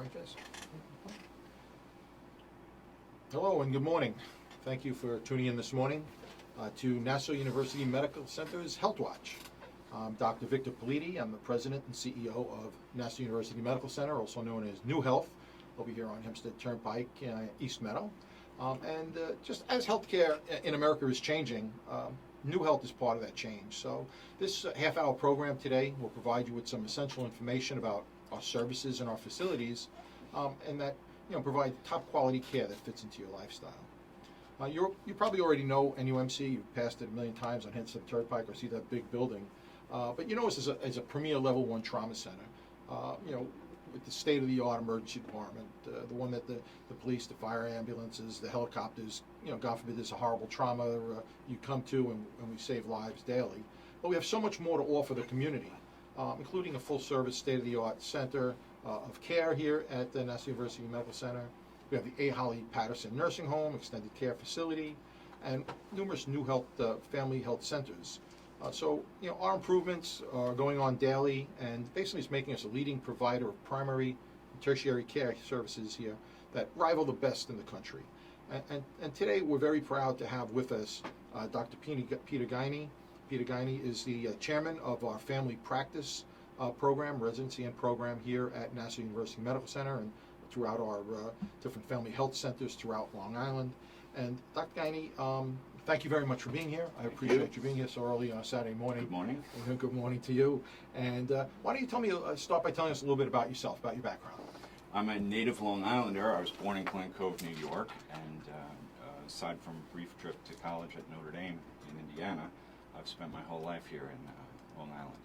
like this. Hello and good morning. Thank you for tuning in this morning to Nassau University Medical Center's Health Watch. I'm Dr. Victor Politi. I'm the President and CEO of Nassau University Medical Center, also known as New Health, over here on Hempstead Turnpike, East Meadow. Just as healthcare in America is changing, New Health is part of that change. So this half-hour program today will provide you with some essential information about our services and our facilities, and that provide top quality care that fits into your lifestyle. You probably already know NUMC. You've passed it a million times on Hempstead Turnpike or see that big building. But you know us as a premier level 1 trauma center. With the state-of-the-art emergency department, the one that the police, the fire ambulances, the helicopters, God forbid there's a horrible trauma you come to, and we save lives daily. But we have so much more to offer the community, including a full-service state-of-the-art center of care here at the Nassau University Medical Center. We have the A. Holly Patterson Nursing Home, extended care facility, and numerous New Health family health centers. So our improvements are going on daily, and basically it's making us a leading provider of primary and tertiary care services here that rival the best in the country. And today we're very proud to have with us Dr. Peter Guiney. Peter Guiney is the chairman of our Family Practice program, residency and program here at Nassau University Medical Center and throughout our different family health centers throughout Long Island. And Dr. Guiney, thank you very much for being here. I appreciate you being here so early on a Saturday morning. Good morning. Good morning to you. And why don't you start by telling us a little bit about yourself, about your background. I'm a native Long Islander. I was born in Glen Cove, New York, and aside from a brief trip to college at Notre Dame in Indiana, I've spent my whole life here in Long Island.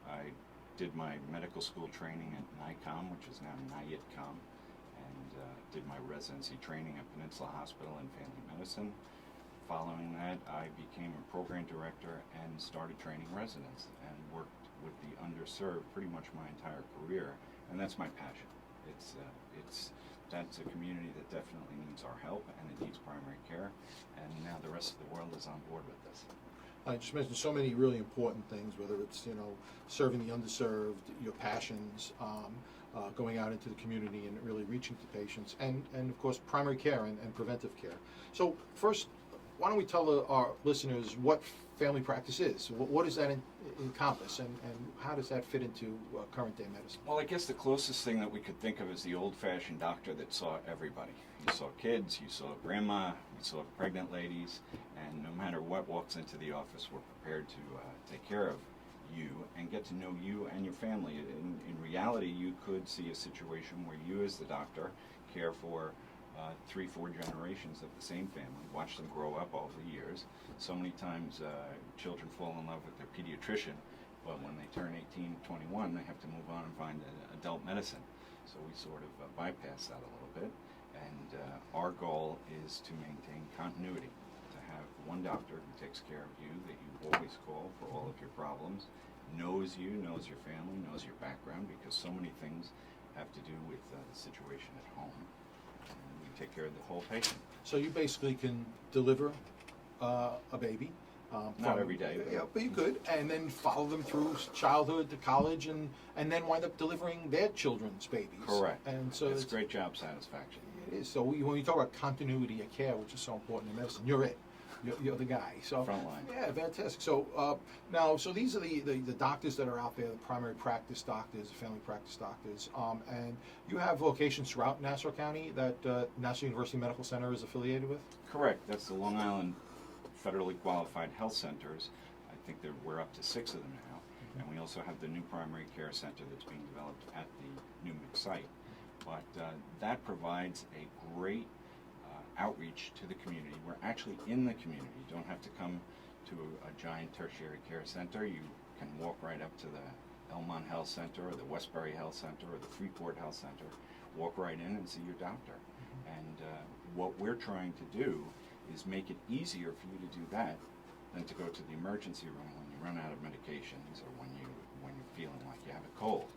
I did my medical school training at NICOM, which is now NIETCOM, and did my residency training at Peninsula Hospital in Family Medicine. Following that, I became a program director and started training residents and worked with the underserved pretty much my entire career, and that's my passion. That's a community that definitely needs our help, and it needs primary care, and now the rest of the world is on board with this. I just mentioned so many really important things, whether it's serving the underserved, your passions, going out into the community and really reaching to patients, and of course primary care and preventive care. So first, why don't we tell our listeners what family practice is? What does that encompass, and how does that fit into current day medicine? Well, I guess the closest thing that we could think of is the old-fashioned doctor that saw everybody. You saw kids, you saw grandma, you saw pregnant ladies, and no matter what walks into the office, we're prepared to take care of you and get to know you and your family. In reality, you could see a situation where you as the doctor care for 3-4 generations of the same family, watch them grow up over the years. So many times children fall in love with their pediatrician, but when they turn 18, 21, they have to move on and find adult medicine. So we sort of bypass that a little bit, and our goal is to maintain continuity, to have one doctor who takes care of you, that you always call for all of your problems, knows you, knows your family, knows your background, because so many things have to do with the situation at home. Take care of the whole patient. So you basically can deliver a baby. Not every day. But you could, and then follow them through childhood to college, and then wind up delivering their children's babies. Correct. And so it's great job satisfaction. It is. So when you talk about continuity of care, which is so important in medicine, you're it. You're the guy. So frontline. Yeah, fantastic. So now, so these are the doctors that are out there, the primary practice doctors, the family practice doctors, and you have locations throughout Nassau County that Nassau University Medical Center is affiliated with? Correct. That's the Long Island federally qualified health centers. I think we're up to 6 of them now, and we also have the new primary care center that's being developed at the NUMC site. But that provides a great outreach to the community. We're actually in the community. You don't have to come to a giant tertiary care center. You can walk right up to the Elmont Health Center or the Westbury Health Center or the Freeport Health Center. Walk right in and see your doctor. And what we're trying to do is make it easier for you to do that than to go to the emergency room when you run out of medications or when you're feeling like you have a cold.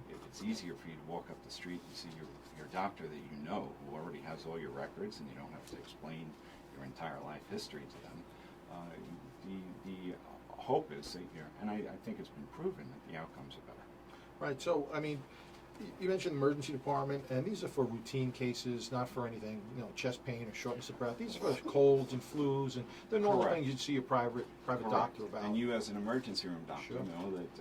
If it's easier for you to walk up the street and see your doctor that you know, who already has all your records, and you don't have to explain your entire life history to them, the hope is that and I think it's been proven that the outcomes are better. Right. So I mean, You mentioned the emergency department, and these are for routine cases, not for anything, chest pain or shortness of breath. These are for colds and flus, and they're normal Correct. things you'd see a private Correct. doctor about. And you as an emergency room doctor Sure. know that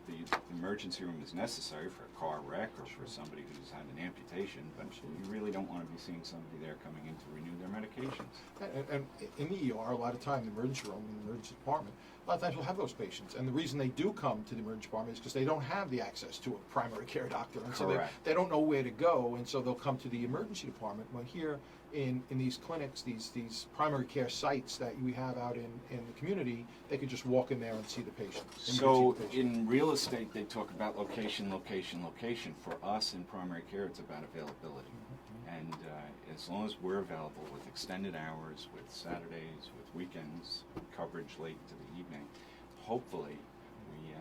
the emergency room is necessary for a car wreck or for somebody who's had an amputation, but you really don't want to be seeing somebody there coming in to renew their medications. And in the ER, a lot of time, the emergency room, in the emergency department, a lot of times we'll have those patients. And the reason they do come to the emergency department is because they don't have the access to a primary care doctor. And so Correct. they don't know where to go, and so they'll come to the emergency department. Well, here in these clinics, these primary care sites that we have out in the community, they could just walk in there and see the patient. So in real estate, they talk about location, location, location. For us in primary care, it's about availability. And as long as we're available with extended hours, with Saturdays, with weekends, coverage late to the evening, hopefully we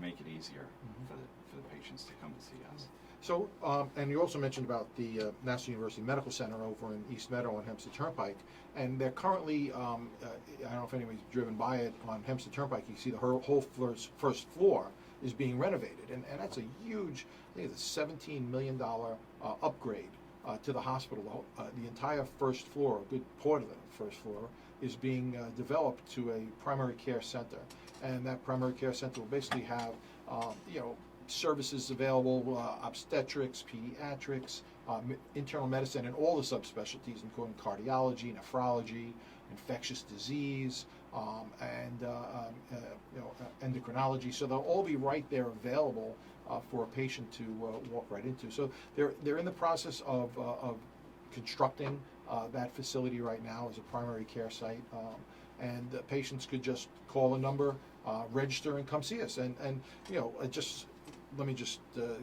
make it easier for the patients to come and see us. So, and you also mentioned about the National University Medical Center over in East Meadow on Hempstead Turnpike, and they're currently, I don't know if anybody's driven by it on Hempstead Turnpike, you see the whole first floor is being renovated, and that's a huge, I think it's a $17 million upgrade to the hospital. The entire first floor, a good part of the first floor, is being developed to a primary care center, and that primary care center will basically have, services available, obstetrics, pediatrics, internal medicine, and all the subspecialties, including cardiology, nephrology, infectious disease, and endocrinology. So they'll all be right there available for a patient to walk right into. So they're in the process of constructing that facility right now as a primary care site, and patients could just call a number, register, and come see us. And let me just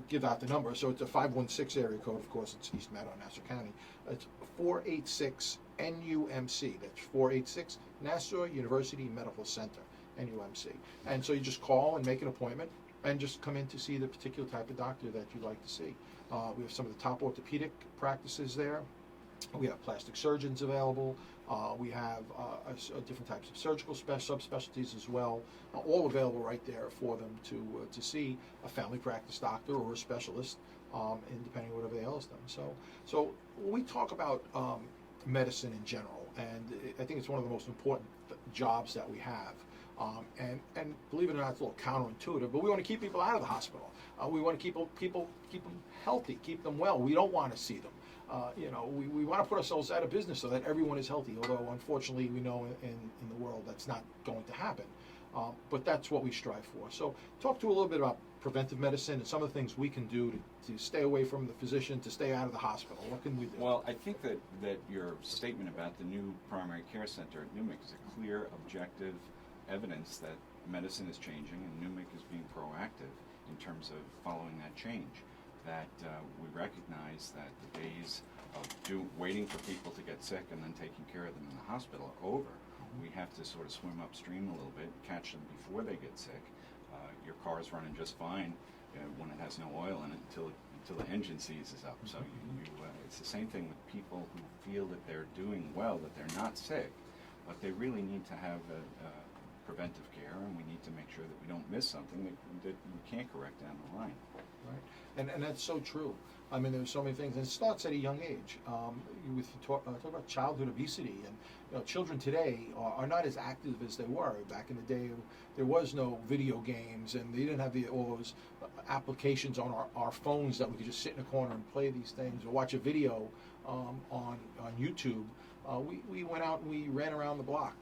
give out the number. So it's a 516 area code. Of course, it's East Meadow, Nassau County. It's 486 NUMC. That's 486 Nassau University Medical Center, NUMC. And so you just call and make an appointment and just come in to see the particular type of doctor that you'd like to see. We have some of the top orthopedic practices there. We have plastic surgeons available. We have different types of surgical subspecialties as well, all available right there for them to see a family practice doctor or a specialist, and depending on whatever ails them. So when we talk about medicine in general, and I think it's one of the most important jobs that we have. And believe it or not, it's a little counterintuitive, but we want to keep people out of the hospital. We want to keep them healthy, keep them well. We don't want to see them. We want to put ourselves out of business so that everyone is healthy, although unfortunately we know in the world that's not going to happen. But that's what we strive for. So talk to a little bit about preventive medicine and some of the things we can do to stay away from the physician, to stay out of the hospital. What can we do? Well, I think that your statement about the new primary care center at NUMC is a clear, objective evidence that medicine is changing and NUMC is being proactive in terms of following that change. That we recognize that the days of waiting for people to get sick and then taking care of them in the hospital are over. We have to sort of swim upstream a little bit, catch them before they get sick. Your car is running just fine when it has no oil in it until the engine seizes up. So it's the same thing with people who feel that they're doing well, that they're not sick, but they really need to have preventive care, and we need to make sure that we don't miss something that we can't correct down the line. Right, and that's so true. I mean, there's so many things, and it starts at a young age. You talk about childhood obesity, and children today are not as active as they were back in the day. There was no video games, and they didn't have all those applications on our phones that we could just sit in a corner and play these things or watch a video on YouTube. We went out and we ran around the block.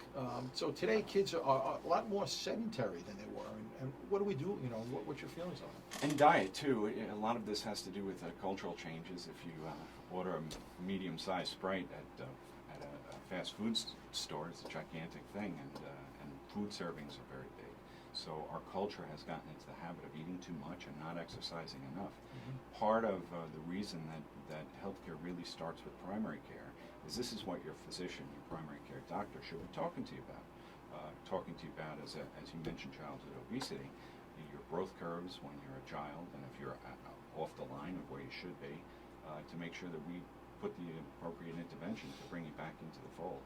So today kids are a lot more sedentary than they were. And what do we do? What's your feelings on it? And diet too. A lot of this has to do with cultural changes. If you order a medium-sized Sprite at a fast food store, it's a gigantic thing, and food servings are very big. So our culture has gotten into the habit of eating too much and not exercising enough. Part of the reason that healthcare really starts with primary care is this is what your physician, your primary care doctor, should be talking to you about. As you mentioned, childhood obesity, your growth curves when you're a child, and if you're off the line of where you should be, to make sure that we put the appropriate intervention to bring you back into the fold.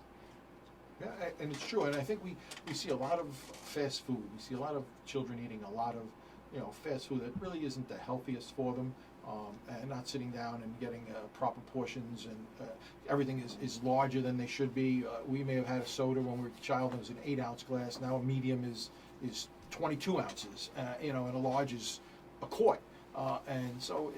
Yeah, and it's true, and I think we see a lot of fast food. We see a lot of children eating a lot of fast food that really isn't the healthiest for them, and not sitting down and getting proper portions, and everything is larger than they should be. We may have had a soda when we were a child, it was an 8-ounce glass. Now a medium is 22 ounces, and a large is a quart. And so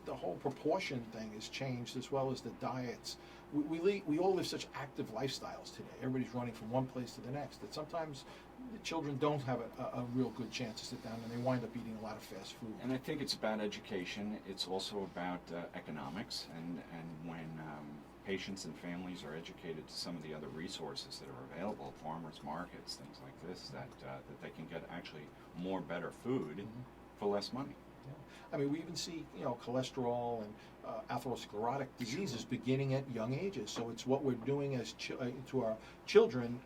the whole proportion thing has changed, as well as the diets. We all live such active lifestyles today. Everybody's running from one place to the next, that sometimes the children don't have a real good chance to sit down, and they wind up eating a lot of fast food. And I think it's about education. It's also about economics, and when patients and families are educated to some of the other resources that are available, farmers markets, things like this, that they can get actually more better food for less money. I mean, we even see, cholesterol and atherosclerotic diseases beginning at young ages. So it's what we're doing as to our children,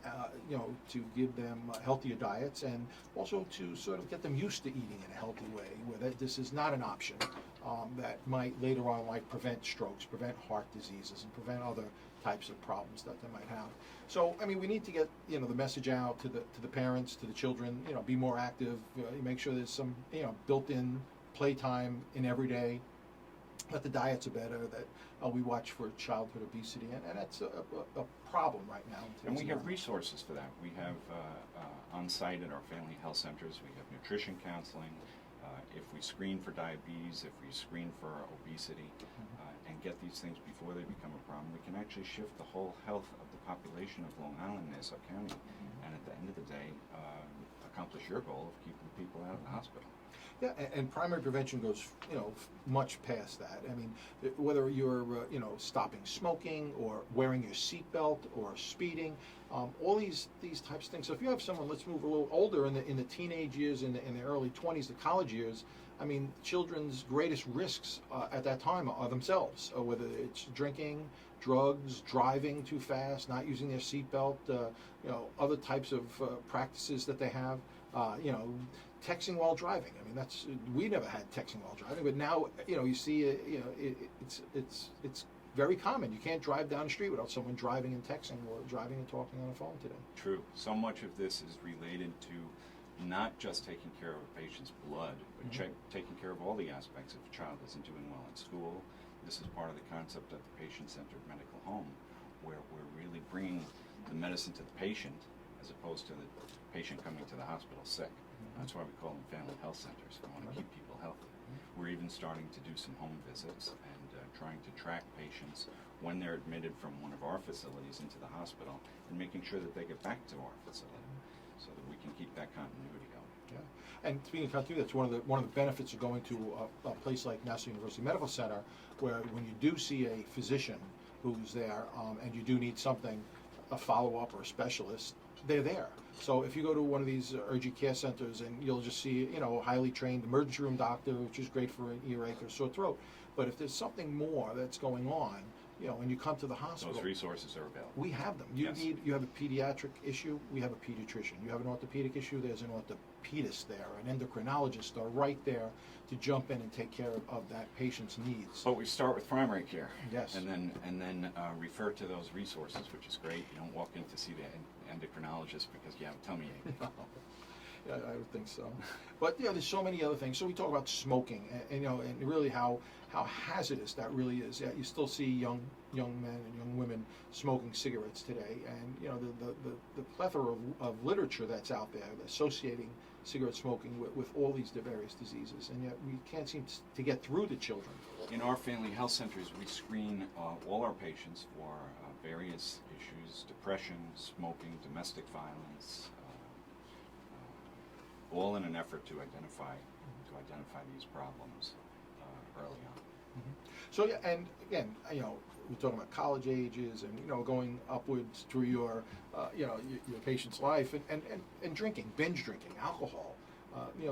to give them healthier diets, and also to sort of get them used to eating in a healthy way, where this is not an option that might later on in life prevent strokes, prevent heart diseases, and prevent other types of problems that they might have. So, I mean, we need to get, the message out to the parents, to the children, be more active, make sure there's some, built-in playtime in every day, that the diets are better, that we watch for childhood obesity, and that's a problem right now. And we have resources for that. We have on site at our family health centers, we have nutrition counseling. If we screen for diabetes, if we screen for obesity, and get these things before they become a problem, we can actually shift the whole health of the population of Long Island and Nassau County, and at the end of the day, accomplish your goal of keeping people out of the hospital. Yeah, and primary prevention goes, much past that. I mean, whether you're, stopping smoking, or wearing your seatbelt, or speeding, all these types of things. So if you have someone, let's move a little older, in the teenage years, in the early 20s, the college years, I mean, children's greatest risks at that time are themselves, whether it's drinking, drugs, driving too fast, not using their seatbelt, other types of practices that they have, texting while driving. I mean, we never had texting while driving, but now, you see, it's very common. You can't drive down the street without someone driving and texting, or driving and talking on the phone today. True. So much of this is related to not just taking care of a patient's blood, but taking care of all the aspects. If a child isn't doing well in school, this is part of the concept of the patient-centered medical home, where we're really bringing the medicine to the patient, as opposed to the patient coming to the hospital sick. That's why we call them family health centers. We want to keep people healthy. We're even starting to do some home visits, and trying to track patients when they're admitted from one of our facilities into the hospital, and making sure that they get back to our facility, so that we can keep that continuity going. Yeah, and speaking of continuity, that's one of the benefits of going to a place like Nassau University Medical Center, where when you do see a physician who's there, and you do need something, a follow-up or a specialist, they're there. So if you go to one of these urgent care centers, and you'll just see, a highly trained emergency room doctor, which is great for an earache or sore throat. But if there's something more that's going on, when you come to the hospital, Those resources are available. we have them. You have a pediatric issue, we have a pediatrician. You have an orthopedic issue, there's an orthopedist there. An endocrinologist are right there to jump in and take care of that patient's needs. But we start with primary care. Yes. And then refer to those resources, which is great. You don't walk in to see the endocrinologist because you have a tummy ache. Yeah, I would think so. But there's so many other things. So we talk about smoking, and really how hazardous that really is. Yeah, you still see young men and young women smoking cigarettes today, and the plethora of literature that's out there associating cigarette smoking with all these various diseases, and yet we can't seem to get through to children. In our family health centers, we screen all our patients for various issues: depression, smoking, domestic violence, all in an effort to identify these problems early on. So yeah, and again, we're talking about college ages, and going upwards through your patient's life, and drinking, binge drinking, alcohol.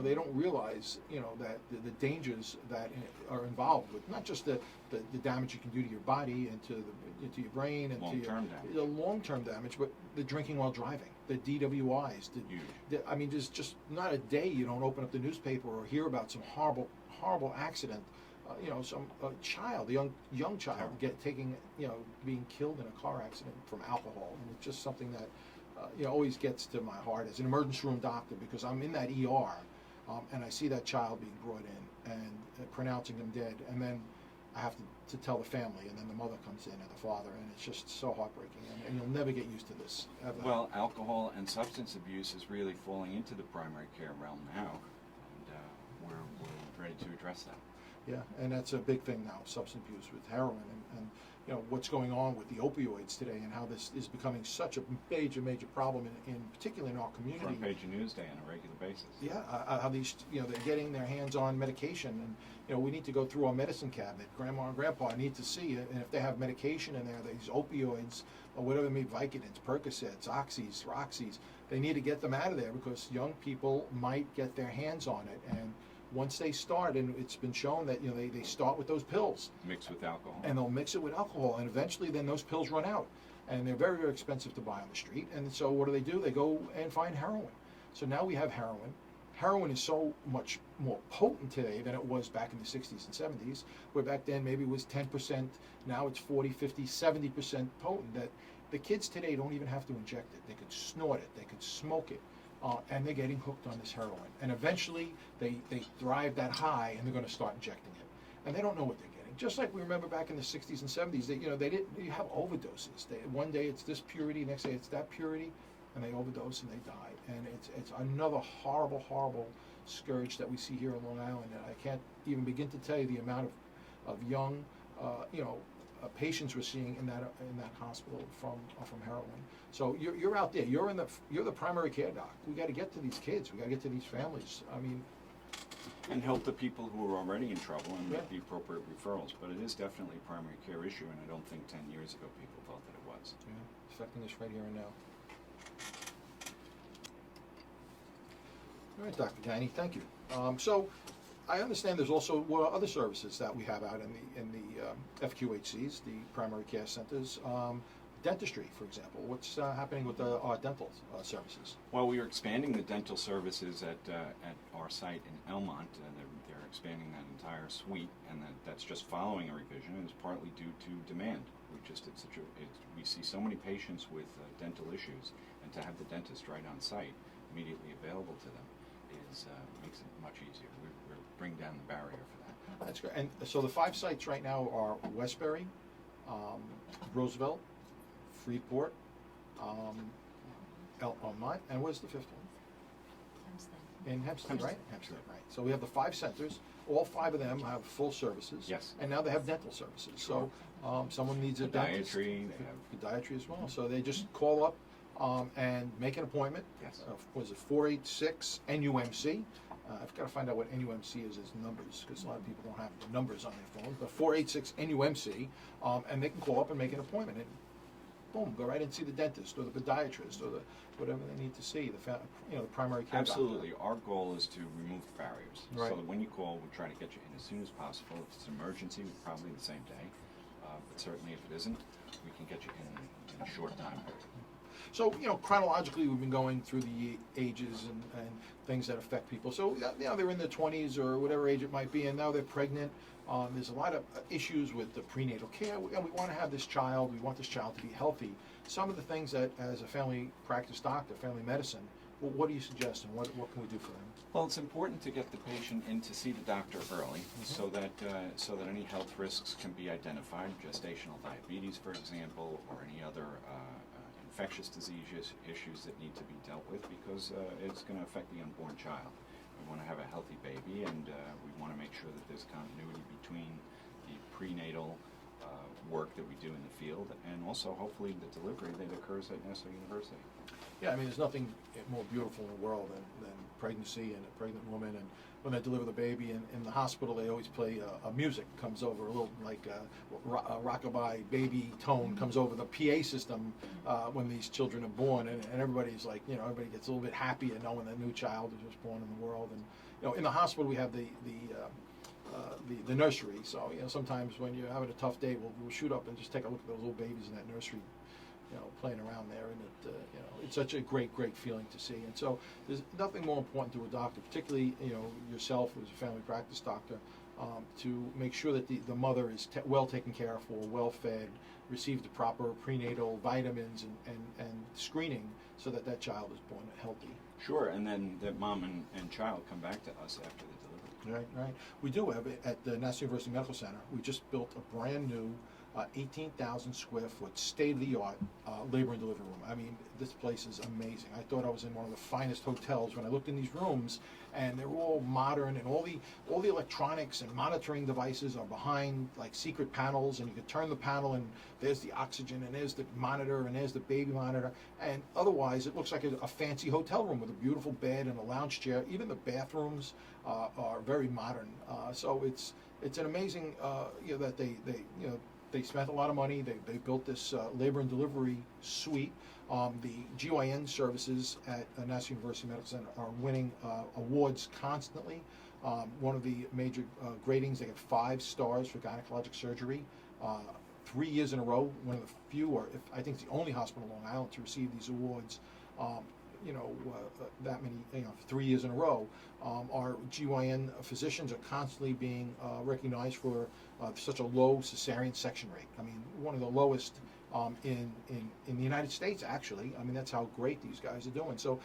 They don't realize that the dangers that are involved with not just the damage you can do to your body and to your brain and the long-term damage, but the drinking while driving, the DWIs. I mean, there's just not a day you don't open up the newspaper or hear about some horrible accident. Some child, a young child, being killed in a car accident from alcohol. And it's just something that always gets to my heart as an emergency room doctor, because I'm in that ER, and I see that child being brought in and pronouncing them dead, and then I have to tell the family, and then the mother comes in and the father, and it's just so heartbreaking, and you'll never get used to this, ever. Well, alcohol and substance abuse is really falling into the primary care realm now, and we're ready to address that. Yeah, and that's a big thing now, substance abuse with heroin, and you know what's going on with the opioids today, and how this is becoming such a major problem in particularly in our community. Front page of Newsday on a regular basis. Yeah, how these, you know, they're getting their hands on medication, and you know we need to go through our medicine cabinet. Grandma and Grandpa need to see it, and if they have medication in there, these opioids or whatever, maybe Vicodins, Percocets, Oxys, Roxys, they need to get them out of there because young people might get their hands on it, and once they start, and it's been shown that you know they start with those pills Mixed with alcohol. and they'll mix it with alcohol, and eventually then those pills run out, and they're very, very expensive to buy on the street, and so what do? They go and find heroin. So now we have heroin. Heroin is so much more potent today than it was back in the 60s and 70s, where back then maybe it was 10%, now it's 40, 50, 70% potent, that the kids today don't even have to inject it. They could snort it, they could smoke it, and they're getting hooked on this heroin. And eventually they thrive that high, and they're going to start injecting it. And they don't know what they're getting. Just like we remember back in the 60s and 70s, they didn't have overdoses. One day it's this purity, next day it's that purity, and they overdose and they die. And it's another horrible scourge that we see here in Long Island. And I can't even begin to tell you the amount of young, patients we're seeing in that hospital from heroin. So you're out there. You're the primary care doc. We got to get to these kids. We got to get to these families. I mean, and help the people who are already in trouble and Yeah. make the appropriate referrals. But it is definitely a primary care issue, and I don't think 10 years ago people thought that it was. yeah, affecting us right here and now. All right, Dr. Guiney, thank you. So I understand there's also other services that we have out in the FQHCs, the primary care centers. Dentistry, for example. What's happening with our dental services? Well, we are expanding the dental services at our site in Elmont. They're expanding that entire suite, and that's just following a revision, and it's partly due to demand. We see so many patients with dental issues, and to have the dentist right on site, immediately available to them, makes it much easier. We're bringing down the barrier for that. That's great. And so the 5 sites right now are Westbury, Roosevelt, Freeport, Elmont, and where's the 5th one? Hempstead. In Hempstead, Hempstead. right? Hempstead, right. So we have the 5 centers. All 5 of them have full services. Yes. And now they have dental services. So someone needs a dentist. Podiatry, they have- Podiatry as well. So they just call up and make an appointment. Yes. Was it 486 NUMC? I've got to find out what NUMC is as numbers, because a lot of people don't have the numbers on their phone. But 486 NUMC, and they can call up and make an appointment. And boom, go right and see the dentist or the podiatrist or whatever they need to see. The primary care Absolutely. doctor. Our goal is to remove barriers. Right. So that when you call, we try to get you in as soon as possible. If it's an emergency, probably the same day. But certainly if it isn't, we can get you in a short time period. So, chronologically, we've been going through the ages and things that affect people. So, they're in their 20s or whatever age it might be, and now they're pregnant. There's a lot of issues with the prenatal care, and we want to have this child. We want this child to be healthy. Some of the things that, as a family practice doctor, family medicine, what do you suggest, and what can we do for them? Well, it's important to get the patient in to see the doctor early, so that any health risks can be identified, gestational diabetes, for example, or any other infectious disease issues that need to be dealt with, because it's going to affect the unborn child. We want to have a healthy baby, and we want to make sure that there's continuity between the prenatal work that we do in the field and also hopefully the delivery that occurs at Nassau University. Yeah, I mean, there's nothing more beautiful in the world than pregnancy and a pregnant woman. And when they deliver the baby in the hospital, they always play music comes over, a little like a rockabye baby tone comes over the PA system when these children are born, and everybody's like, everybody gets a little bit happier knowing that new child is just born in the world. And in the hospital we have the nursery. So sometimes when you're having a tough day, we'll shoot up and just take a look at those little babies in that nursery, playing around there, and it's such a great feeling to see. And so there's nothing more important to a doctor, particularly yourself as a family practice doctor, to make sure that the mother is well taken care of, for, well fed, receive the proper prenatal vitamins and screening, so that that child is born healthy. Sure, and then that mom and child come back to us after the delivery. Right. We do have it at the National University Medical Center. We just built a brand new 18,000 square foot state-of-the-art labor and delivery room. I mean, this place is amazing. I thought I was in one of the finest hotels when I looked in these rooms, and they're all modern, and all the electronics and monitoring devices are behind like secret panels, and you can turn the panel and there's the oxygen, and there's the monitor, and there's the baby monitor, and otherwise it looks like a fancy hotel room with a beautiful bed and a lounge chair. Even the bathrooms are very modern. So it's an amazing that they spent a lot of money. They built this labor and delivery suite. The GYN services at National University Medical Center are winning awards constantly. One of the major gradings, they get 5 stars for gynecologic surgery. 3 years in a row, one of the few, or I think it's the only hospital on Long Island to receive these awards. That many, 3 years in a row. Our GYN physicians are constantly being recognized for such a low cesarean section rate. I mean, one of the lowest in the United States, actually. I mean, that's how great these guys are doing. So,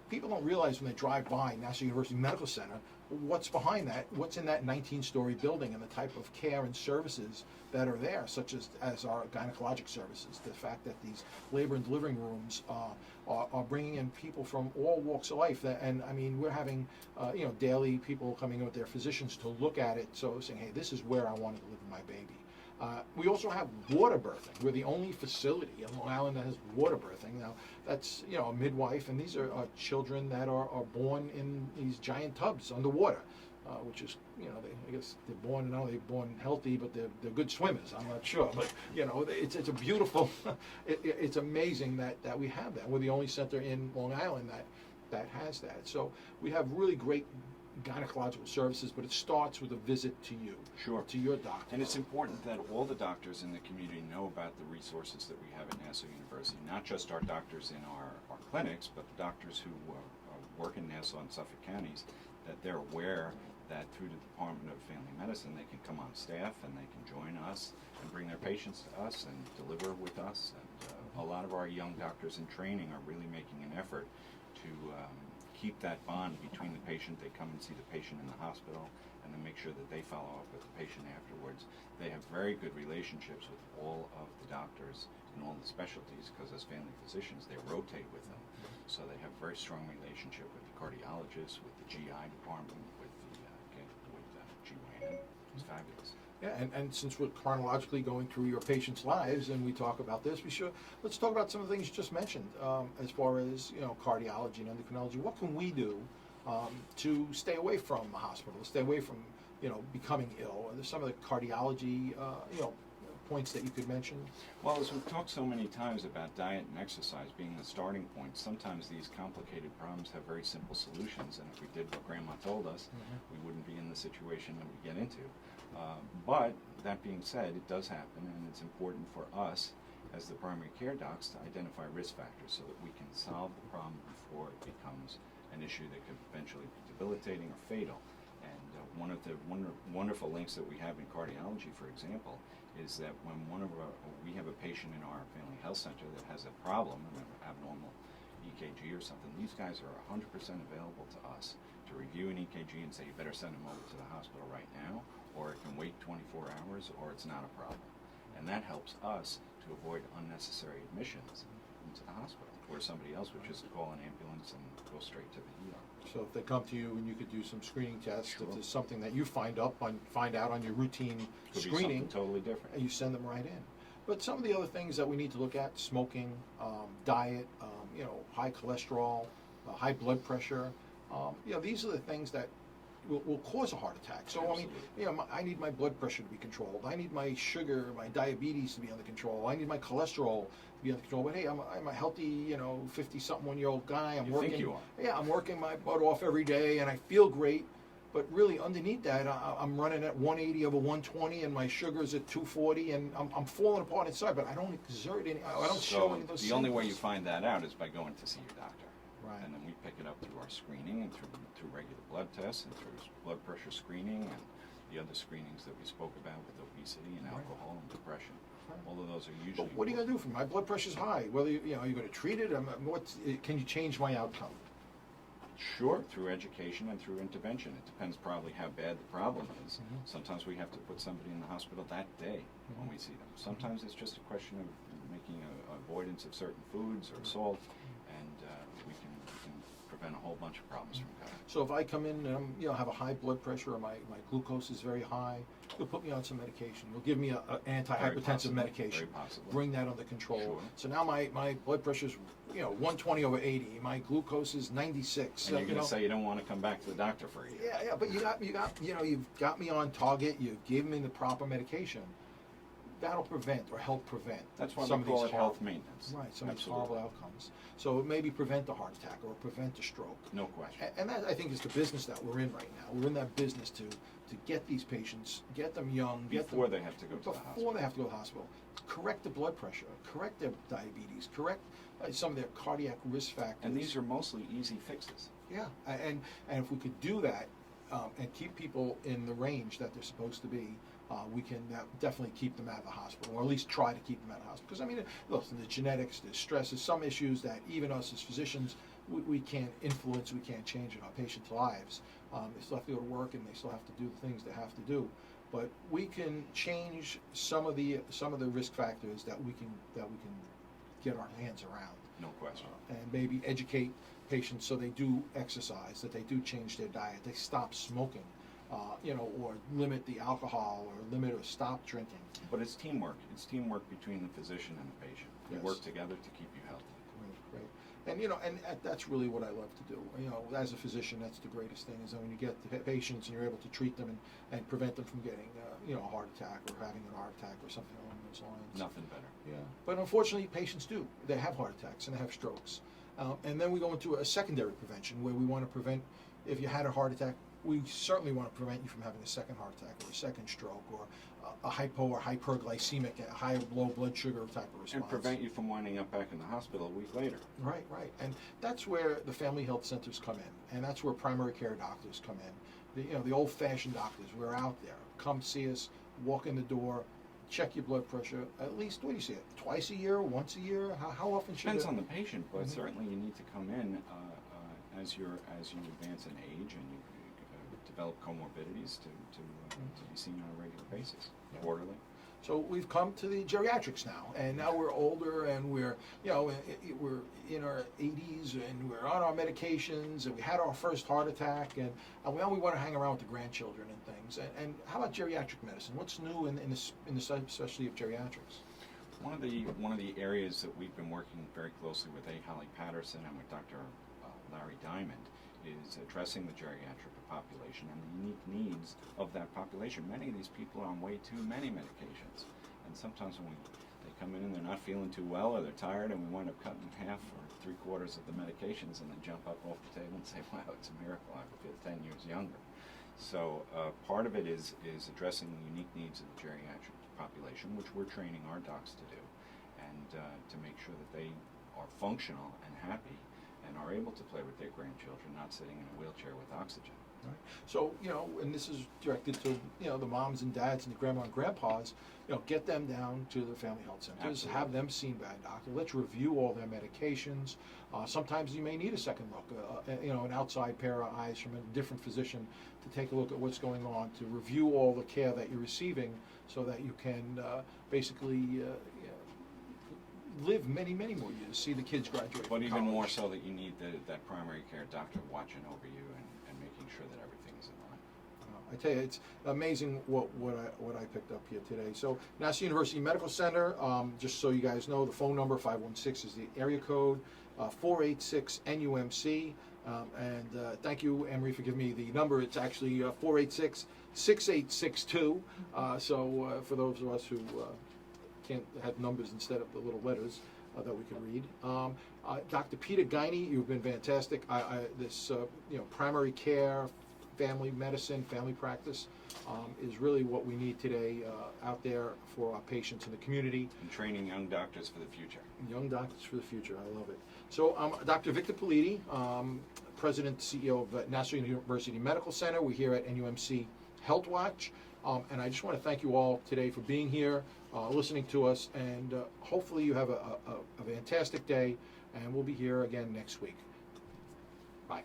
people don't realize when they drive by National University Medical Center what's behind that, what's in that 19-story building, and the type of care and services that are there, such as our gynecologic services. The fact that these labor and delivering rooms are bringing in people from all walks of life. And I mean, we're having daily people coming in with their physicians to look at it, so saying, hey, this is where I want to deliver my baby. We also have water birthing. We're the only facility in Long Island that has water birthing. Now, that's a midwife, and these are children that are born in these giant tubs underwater, which is, I guess they're born, born healthy, but they're good swimmers. I'm not sure, but it's a beautiful. It's amazing that we have that. We're the only center in Long Island that has that. So we have really great gynecological services, but it starts with a visit to you, to your doctor. And it's important that all the doctors in the community know about the resources that we have at Nassau University, not just our doctors in our clinics, but the doctors who work in Nassau and Suffolk counties, that they're aware that through the Department of Family Medicine they can come on staff and they can join us and bring their patients to us and deliver with us. And a lot of our young doctors in training are really making an effort to keep that bond between the patient. They come and see the patient in the hospital, and then make sure that they follow up with the patient afterwards. They have very good relationships with all of the doctors in all the specialties, because as family physicians, they rotate with them. So they have a very strong relationship with the cardiologist, with the GI department, with GYN. It's fabulous. Yeah, and since we're chronologically going through your patients' lives and we talk about this, let's talk about some of the things you just mentioned, as far as cardiology and endocrinology. What can we do to stay away from the hospital, stay away from becoming ill? Are there some of the cardiology points that you could mention? Well, as we've talked so many times about diet and exercise being the starting point, sometimes these complicated problems have very simple solutions, and if we did what Grandma told us, we wouldn't be in the situation that we get into. But that being said, it does happen, and it's important for us as the primary care docs to identify risk factors so that we can solve the problem before it becomes an issue that could eventually be debilitating or fatal. And one of the wonderful links that we have in cardiology, for example, is that when we have a patient in our family health center that has a problem, an abnormal EKG or something, these guys are 100% available to us to review an EKG and say, you better send them over to the hospital right now, or it can wait 24 hours, or it's not a problem. And that helps us to avoid unnecessary admissions into the hospital, where somebody else would just call an ambulance and go straight to the ER. So if they come to you and you could do some screening tests, Sure. if there's something that you find out on your routine Could screening, be something totally different. and you send them right in. But some of the other things that we need to look at: smoking, diet, high cholesterol, high blood pressure. These are the things that will cause a heart attack. So Absolutely. I need my blood pressure to be controlled. I need my sugar, my diabetes to be under control. I need my cholesterol to be under control. But hey, I'm a healthy, 50-something-1-year-old guy. You think you are. Yeah, I'm working my butt off every day, and I feel great. But really, underneath that, I'm running at 180 over 120, and my sugar's at 240, and I'm falling apart inside. But I don't exert any. I don't show any of those. The only way you symptoms. find that out is by going to see your doctor. Right. And then we pick it up through our screening and through regular blood tests and through blood pressure screening and the other screenings that we spoke about with obesity and alcohol and depression. All of those are But usually. what are you going to do for me? My blood pressure's high. Whether you're going to treat it, can you change my outcome? Sure, through education and through intervention. It depends probably how bad the problem is. Mhm. Sometimes we have to put somebody in the hospital that day when we see them. Sometimes it's just a question of making a avoidance of certain foods or salt, and we can prevent a whole bunch of problems from coming. So if I come in and have a high blood pressure or my glucose is very high, you'll put me on some medication. You'll give me an antihypertensive possible, medication. very possible. Bring that under control. Sure. So now my blood pressure's 120/80. My glucose is 96. And you're going to say you don't want to come back to the doctor for a year. Yeah, but you've got me on target. You've given me the proper medication. That'll prevent or help prevent That's why some we of call these it health maintenance. Right, some of these Absolutely. horrible outcomes. So maybe prevent a heart attack or prevent a stroke. No question. And that, I think, is the business that we're in right now. We're in that business to get these patients, get them young, Before they have to go to the hospital. before they have to go to the hospital. Correct the blood pressure, correct their diabetes, correct some of their cardiac risk factors. And these are mostly easy fixes. Yeah, and if we could do that and keep people in the range that they're supposed to be, we can definitely keep them out of the hospital, or at least try to keep them out of the hospital. Because I mean, listen, the genetics, the stresses, some issues that even us as physicians, we can't influence, we can't change in our patients' lives. They still have to go to work, and they still have to do the things they have to do. But we can change some of the risk factors that we can get our hands around. No question. And maybe educate patients so they do exercise, that they do change their diet, they stop smoking, or limit the alcohol, or limit or stop drinking. But it's teamwork. It's teamwork between the physician and the patient. We Yes. work together to keep you healthy. Right. And that's really what I love to do. As a physician, that's the greatest thing, is when you get the patients and you're able to treat them and prevent them from getting, a heart attack or having an heart attack or something along those lines. Nothing better. Yeah, but unfortunately, patients do. They have heart attacks and they have strokes. And then we go into a secondary prevention where we want to prevent, if you had a heart attack, we certainly want to prevent you from having a second heart attack or a second stroke or a hypo or hyperglycemic, a high or low blood sugar type of response. And prevent you from winding up back in the hospital a week later. Right. And that's where the family health centers come in, and that's where primary care doctors come in. The old-fashioned doctors, we're out there. Come see us, walk in the door, check your blood pressure. At least, what do you say, twice a year, once a year? How often should Depends it? on the patient, but Mhm. certainly you need to come in as you advance in age and you develop comorbidities to be seen on a regular basis, Yeah. quarterly. So we've come to the geriatrics now, and now we're older, and we're we're in our 80s, and we're on our medications, and we had our first heart attack, and now we want to hang around with the grandchildren and things. And how about geriatric medicine? What's new in the specialty of geriatrics? One of the areas that we've been working very closely with A. Holly Patterson and with Dr. Larry Diamond is addressing the geriatric population and the unique needs of that population. Many of these people are on way too many medications, and sometimes when they come in and they're not feeling too well or they're tired, and we wind up cutting half or 3/4 of the medications and then jump up off the table and say, wow, it's a miracle, I feel 10 years younger. So part of it is addressing the unique needs of the geriatric population, which we're training our docs to do, and to make sure that they are functional and happy and are able to play with their grandchildren, not sitting in a wheelchair with oxygen. Right. So, and this is directed to, the moms and dads and the grandma and grandpas, get them down to the family health centers, Absolutely. have them seen by a doctor. Let's review all their medications. Sometimes you may need a second look, an outside pair of eyes from a different physician to take a look at what's going on, to review all the care that you're receiving so that you can basically live many, many more years, see the kids graduate But from even college. more so that you need that primary care doctor watching over you and making sure that everything is in line. I tell you, it's amazing what I picked up here today. So, Nassau University Medical Center, just so you guys know, the phone number, 516 is the area code, 486 NUMC. And thank you, Emery, for giving me the number. It's actually 486-6862. So for those of us who can't have numbers instead of the little letters that we can read. Dr. Peter Guiney, you've been fantastic. This primary care, family medicine, family practice is really what we need today out there for our patients in the community. And training young doctors for the future. Young doctors for the future, I love it. So Dr. Victor Politi, President and CEO of Nassau University Medical Center. We're here at NUMC Health Watch. And I just want to thank you all today for being here, listening to us, and hopefully you have a fantastic day, and we'll be here again next week. Bye.